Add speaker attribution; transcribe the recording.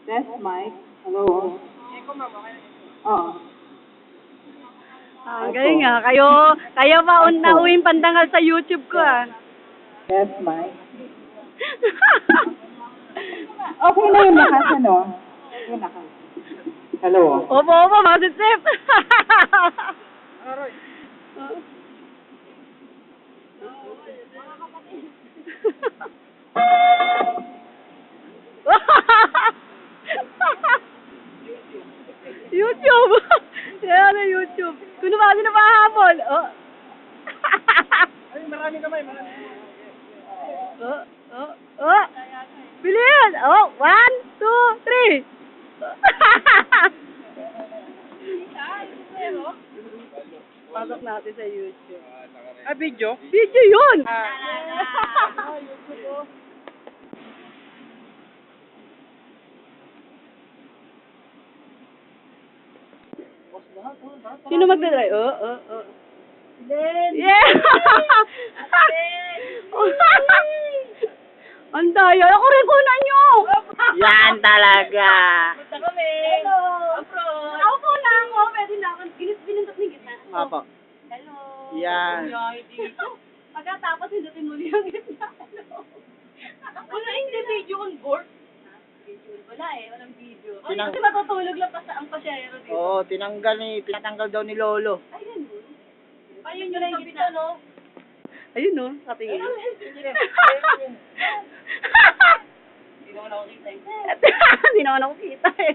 Speaker 1: Test mic. Hello. Oo.
Speaker 2: Ang galing nga. Kayo pa nauwing pandangal sa YouTube ko ah.
Speaker 1: Test mic. Okay na yung lakas, ano? Yung lakas. Hello.
Speaker 2: Opo, Master Chef. YouTube. Kaya na YouTube. Kuno ba na pahabol? Oh.
Speaker 3: Ay, marami kamay, marami.
Speaker 2: Oh. Bilis. Oh, 1, 2, 3. Pasok natin sa YouTube.
Speaker 3: Ah, video?
Speaker 2: Video yun! Sino magdadry? Oh. Yeah! Ang daya. Ako rin kunan nyo!
Speaker 3: Yan talaga.
Speaker 2: Punta kami. Hello. Ako po lang. Oh, pwede na. Binuntot ni gitna.
Speaker 3: Apo.
Speaker 2: Hello.
Speaker 3: Yan.
Speaker 2: Pagkatapos, hindutin mo yung gitna. Wala hindi video on board. Wala walang video. Ay, kasi matutulog lang ang pasyero dito.
Speaker 3: Oo, tinatanggal daw ni Lolo.
Speaker 2: Ayun yun. Ayun yun yung gitna, no? Ayun, no? Katingin. Hindi naman ako kita eh.